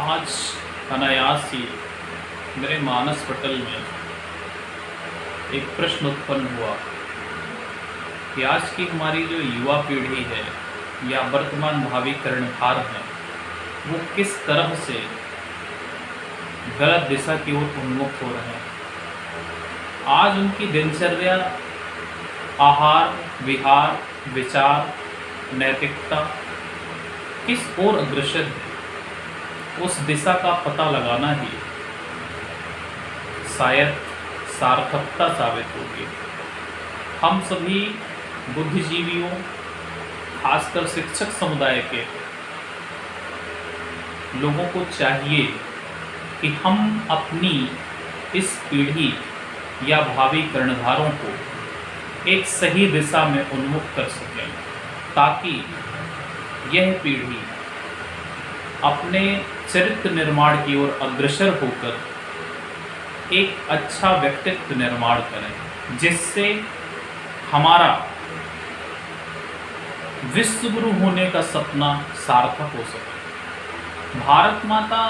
आज अनायास ही मेरे मानस पटल में एक प्रश्न उत्पन्न हुआ कि आज की हमारी जो युवा पीढ़ी है या वर्तमान भावी कर्णधार हैं, वो किस तरह से गलत दिशा की ओर उन्मुख हो रहे हैं। आज उनकी दिनचर्या, आहार, विहार, विचार, नैतिकता किस ओर अग्रसर है, उस दिशा का पता लगाना ही शायद सार्थकता साबित होगी। हम सभी बुद्धिजीवियों, खासकर शिक्षक समुदाय के लोगों को चाहिए कि हम अपनी इस पीढ़ी या भावी कर्णधारों को एक सही दिशा में उन्मुख कर सकें, ताकि यह पीढ़ी अपने चरित्र निर्माण की ओर अग्रसर होकर एक अच्छा व्यक्तित्व निर्माण करें, जिससे हमारा विश्व गुरु होने का सपना सार्थक हो सके। भारत माता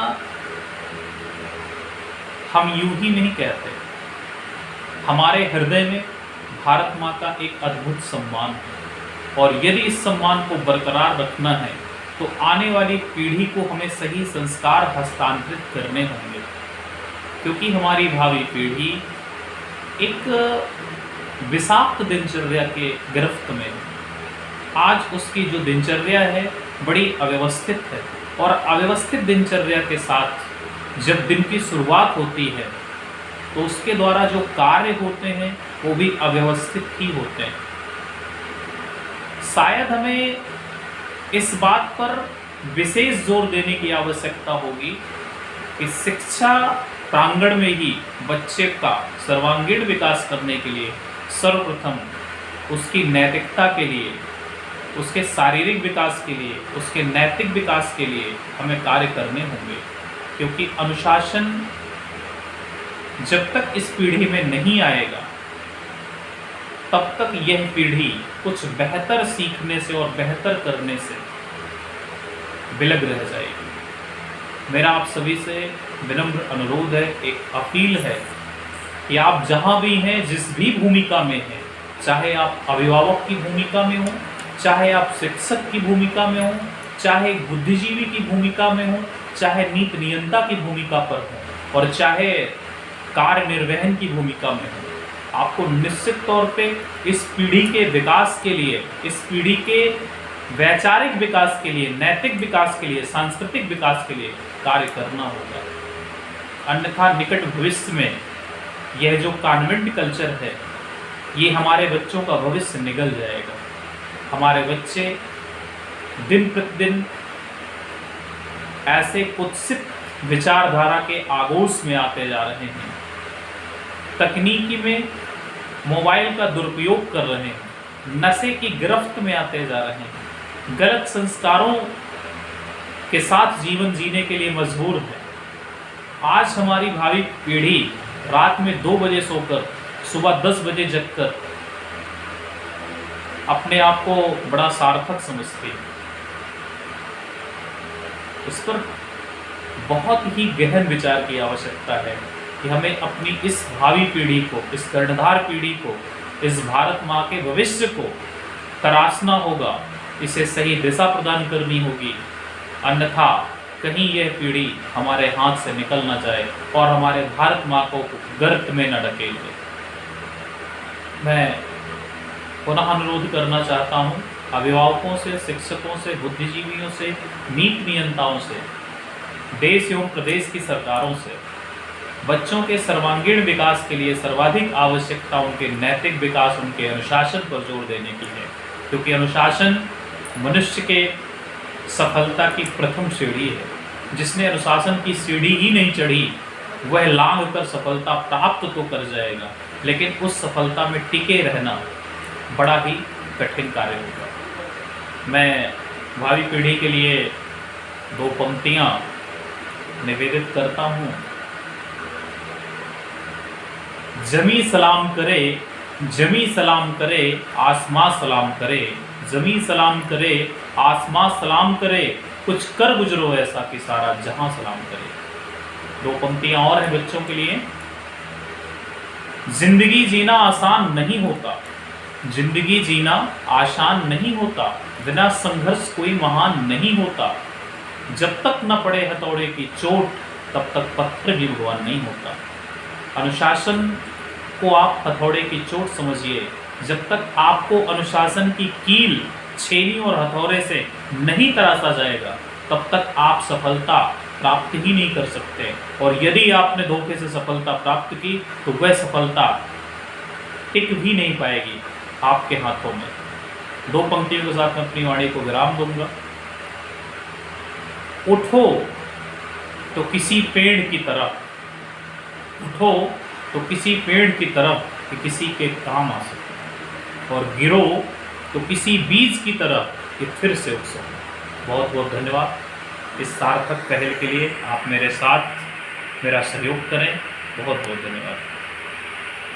हम यूं ही नहीं कहते, हमारे हृदय में भारत माँ का एक अद्भुत सम्मान है, और यदि इस सम्मान को बरकरार रखना है तो आने वाली पीढ़ी को हमें सही संस्कार हस्तांतरित करने होंगे, क्योंकि हमारी भावी पीढ़ी एक विषाक्त दिनचर्या के गिरफ्त में है। आज उसकी जो दिनचर्या है बड़ी अव्यवस्थित है, और अव्यवस्थित दिनचर्या के साथ जब दिन की शुरुआत होती है तो उसके द्वारा जो कार्य होते हैं वो भी अव्यवस्थित ही होते हैं। शायद हमें इस बात पर विशेष जोर देने की आवश्यकता होगी कि शिक्षा प्रांगण में ही बच्चे का सर्वांगीण विकास करने के लिए सर्वप्रथम उसकी नैतिकता के लिए, उसके शारीरिक विकास के लिए, उसके नैतिक विकास के लिए हमें कार्य करने होंगे। क्योंकि अनुशासन जब तक इस पीढ़ी में नहीं आएगा तब तक यह पीढ़ी कुछ बेहतर सीखने से और बेहतर करने से विलग रह जाएगी। मेरा आप सभी से विनम्र अनुरोध है, एक अपील है कि आप जहाँ भी हैं, जिस भी भूमिका में हैं, चाहे आप अभिभावक की भूमिका में हो, चाहे आप शिक्षक की भूमिका में हो, चाहे बुद्धिजीवी की भूमिका में हो, चाहे नीति नियंता की भूमिका पर हो, और चाहे कार्य निर्वहन की भूमिका में हो, आपको निश्चित तौर पे इस पीढ़ी के विकास के लिए, इस पीढ़ी के वैचारिक विकास के लिए, नैतिक विकास के लिए, सांस्कृतिक विकास के लिए कार्य करना होगा। अन्यथा निकट भविष्य में यह जो कॉन्वेंट कल्चर है, ये हमारे बच्चों का भविष्य निगल जाएगा। हमारे बच्चे दिन प्रतिदिन ऐसे कुत्सित विचारधारा के आगोश में आते जा रहे हैं, तकनीकी में मोबाइल का दुरुपयोग कर रहे हैं, नशे की गिरफ्त में आते जा रहे हैं, गलत संस्कारों के साथ जीवन जीने के लिए मजबूर है। आज हमारी भावी पीढ़ी रात में 2 बजे सोकर सुबह 10 बजे जगकर अपने आप को बड़ा सार्थक समझती है। इस पर बहुत ही गहन विचार की आवश्यकता है कि हमें अपनी इस भावी पीढ़ी को, इस कर्णधार पीढ़ी को, इस भारत माँ के भविष्य को तराशना होगा, इसे सही दिशा प्रदान करनी होगी। अन्यथा कहीं यह पीढ़ी हमारे हाथ से निकल ना जाए और हमारे भारत माँ को गर्त में न ढकेल दे। मैं पुनः अनुरोध करना चाहता हूँ अभिभावकों से, शिक्षकों से, बुद्धिजीवियों से, नीति नियंताओं से, देश एवं प्रदेश की सरकारों से, बच्चों के सर्वांगीण विकास के लिए सर्वाधिक आवश्यकता उनके नैतिक विकास, उनके अनुशासन पर जोर देने की है। क्योंकि अनुशासन मनुष्य के सफलता की प्रथम सीढ़ी है। जिसने अनुशासन की सीढ़ी ही नहीं चढ़ी वह लांघ कर सफलता प्राप्त तो कर जाएगा, लेकिन उस सफलता में टिके रहना बड़ा ही कठिन कार्य होगा। मैं भावी पीढ़ी के लिए 2 पंक्तियाँ निवेदित करता हूँ। जमी सलाम करे, जमी सलाम करे, आसमां सलाम करे, जमी सलाम करे, आसमां सलाम करे, कुछ कर गुजरो ऐसा कि सारा जहां सलाम करे। 2 पंक्तियां और हैं बच्चों के लिए। जिंदगी जीना आसान नहीं होता, जिंदगी जीना आसान नहीं होता, बिना संघर्ष कोई महान नहीं होता, जब तक न पड़े हथौड़े की चोट तब तक पत्थर भी भगवान नहीं होता। अनुशासन को आप हथौड़े की चोट समझिए, जब तक आपको अनुशासन की कील छेनी और हथौड़े से नहीं तराशा जाएगा तब तक आप सफलता प्राप्त ही नहीं कर सकते। और यदि आपने धोखे से सफलता प्राप्त की तो वह सफलता टिक भी नहीं पाएगी आपके हाथों में। 2 पंक्तियों के साथ मैं अपनी वाणी को विराम दूंगा। उठो तो किसी पेड़ की तरफ, उठो तो किसी पेड़ की तरफ कि किसी के काम आ सके, और गिरो तो किसी बीज की तरफ कि फिर से उग सके। बहुत बहुत धन्यवाद। इस सार्थक पहल के लिए आप मेरे साथ मेरा सहयोग करें। बहुत बहुत धन्यवाद।